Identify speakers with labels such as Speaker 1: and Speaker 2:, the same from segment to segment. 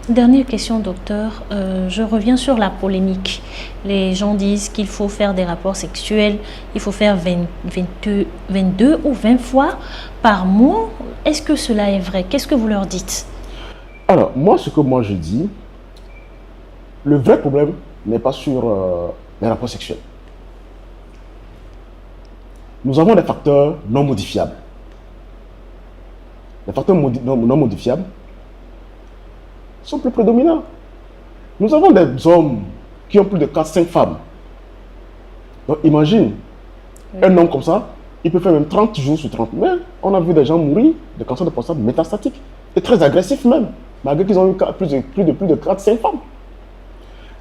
Speaker 1: Dernière question, docteur. Je reviens sur la polémique. Les gens disent qu'il faut faire des rapports sexuels, il faut faire 22 ou 20 fois par mois. Est-ce que cela est vrai? Qu'est-ce que vous leur dites?
Speaker 2: Alors, moi, ce que moi je dis, le vrai problème n'est pas sur les rapports sexuels. Nous avons des facteurs non modifiables. Les facteurs non modifiables sont plus prédominants. Nous avons des hommes qui ont plus de 4-5 femmes. Donc imagine, un homme comme ça, il peut faire même 30 jours sur 30. Mais on a vu des gens mourir de cancer de prostate métastatique. Et très agressifs même, malgré qu'ils ont eu plus de 4-5 femmes.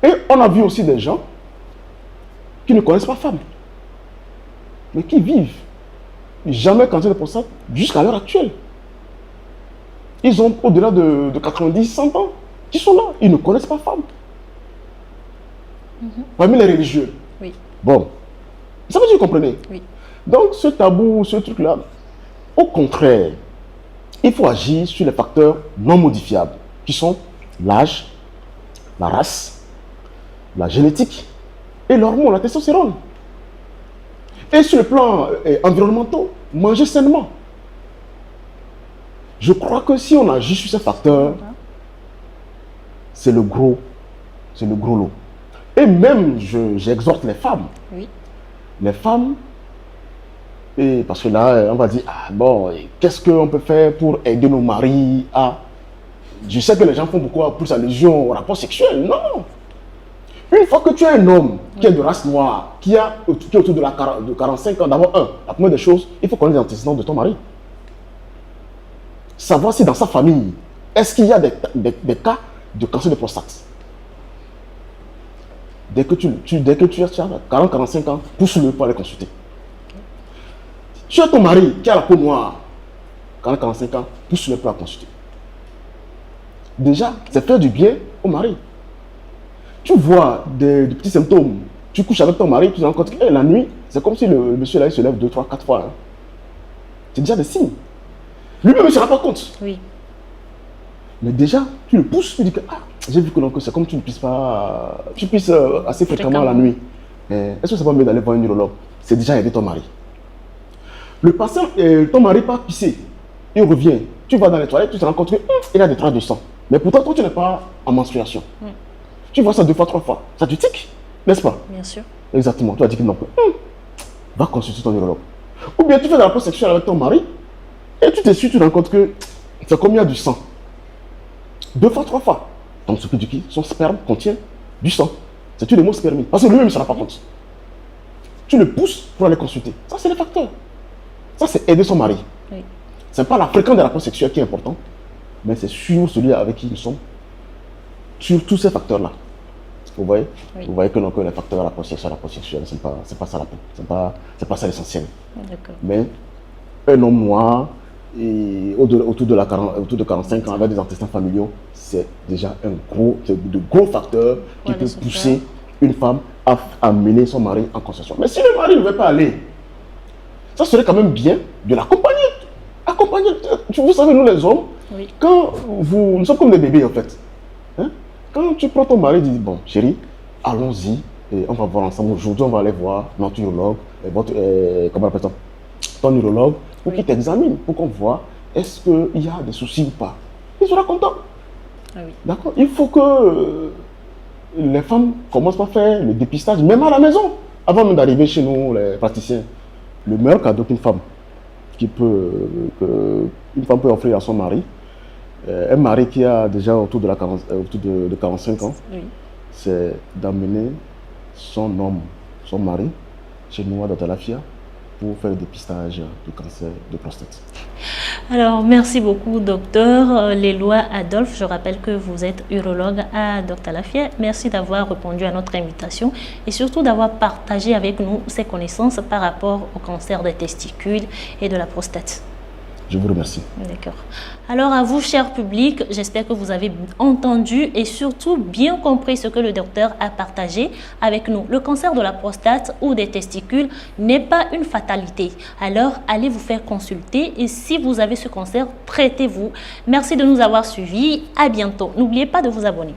Speaker 2: Et on a vu aussi des gens qui ne connaissent pas femme, mais qui vivent jamais cancer de prostate jusqu'à l'heure actuelle. Ils ont au-delà de 90, 100 ans, qui sont là, ils ne connaissent pas femme. Parmi les religieux.
Speaker 1: Oui.
Speaker 2: Bon, ça veut dire que vous comprenez.
Speaker 1: Oui.
Speaker 2: Donc ce tabou, ce truc-là, au contraire, il faut agir sur les facteurs non modifiables, qui sont l'âge, la race, la génétique et l'hormone, la testostérone. Et sur le plan environnemental, manger sainement. Je crois que si on agit sur ces facteurs, c'est le gros lot. Et même, j'exhorte les femmes.
Speaker 1: Oui.
Speaker 2: Les femmes, et parce que là, on va dire, ah bon, qu'est-ce qu'on peut faire pour aider nos maris à... Je sais que les gens font beaucoup plus allusion au rapport sexuel. Non. Une fois que tu es un homme qui est de race noire, qui est autour de 45 ans, d'abord, la première des choses, il faut connaître les antécédents de ton mari. Savoir si dans sa famille, est-ce qu'il y a des cas de cancer de prostate. Dès que tu as 40-45 ans, pousse-le pour aller consulter. Tu as ton mari qui a la peau noire, 40-45 ans, pousse-le pour aller consulter. Déjà, c'est faire du bien au mari. Tu vois des petits symptômes, tu couches avec ton mari, tu te rends compte que la nuit, c'est comme si le monsieur là, il se lève 2, 3, 4 fois. Hein. C'est déjà des signes. Lui-même ne se rend pas compte.
Speaker 1: Oui.
Speaker 2: Mais déjà, tu le pousses, tu dis que j'ai vu que c'est comme tu ne pisses pas, tu pisses assez fréquemment la nuit. Est-ce que c'est pas mieux d'aller voir un urologue? C'est déjà aider ton mari. Le patient, ton mari part pisser, il revient, tu vas dans les toilettes, tu te rends compte qu'il a des traces de sang. Mais pourtant, toi, tu n'es pas en menstruation. Tu vois ça 2 fois, 3 fois, ça te tique, n'est-ce pas?
Speaker 1: Bien sûr.
Speaker 2: Exactement, tu as dit que non. Va consulter ton urologue. Ou bien tu fais des rapports sexuels avec ton mari, et tu t'essuies, tu te rends compte que c'est comme il y a du sang. 2 fois, 3 fois. Donc ce que tu dis, son sperme contient du sang. C'est une hémospermie. Parce que lui-même ne se rend pas compte. Tu le pousses pour aller consulter. Ça, c'est les facteurs. Ça, c'est aider son mari.
Speaker 1: Oui.
Speaker 2: Ce n'est pas la fréquence des rapports sexuels qui est important, mais c'est sur celui avec qui ils sont. Sur tous ces facteurs-là. Vous voyez? Oui. Vous voyez que, non, que les facteurs de rapport sexuel, ce n'est pas ça la peine. C'est pas ça l'essentiel. Mais un homme noir, et autour de 45 ans avec des antécédents familiaux, c'est déjà de gros facteurs qui peuvent pousser une femme à mener son mari en concession. Mais si le mari ne veut pas aller, ça serait quand même bien de l'accompagner. Accompagner. Vous savez, nous les hommes, oui. Nous sommes comme des bébés en fait. Hein? Quand tu prends ton mari et dis, bon chérie, allons-y, et on va voir ensemble. Aujourd'hui, on va aller voir notre urologue, comment on appelle ça? Ton urologue, pour qu'il t'examine, pour qu'on voit est-ce qu'il y a des soucis ou pas. Il sera content. Ah oui. D'accord? Il faut que les femmes commencent par faire le dépistage, même à la maison, avant même d'arriver chez nous, les praticiens. Le meilleur cadeau qu'une femme peut offrir à son mari, un mari qui a déjà autour de 45 ans, oui. C'est d'amener son homme, son mari, chez nous à Dr Lafia, pour faire le dépistage du cancer de prostate.
Speaker 1: Alors, merci beaucoup, docteur Léloy Adolphe. Je rappelle que vous êtes urologue à Dr Lafia. Merci d'avoir répondu à notre invitation et surtout d'avoir partagé avec nous ces connaissances par rapport au cancer des testicules et de la prostate.
Speaker 2: Je vous remercie.
Speaker 1: D'accord. Alors à vous, cher public, j'espère que vous avez entendu et surtout bien compris ce que le docteur a partagé avec nous. Le cancer de la prostate ou des testicules n'est pas une fatalité. Alors allez vous faire consulter et si vous avez ce cancer, traitez-vous. Merci de nous avoir suivis. À bientôt. N'oubliez pas de vous abonner.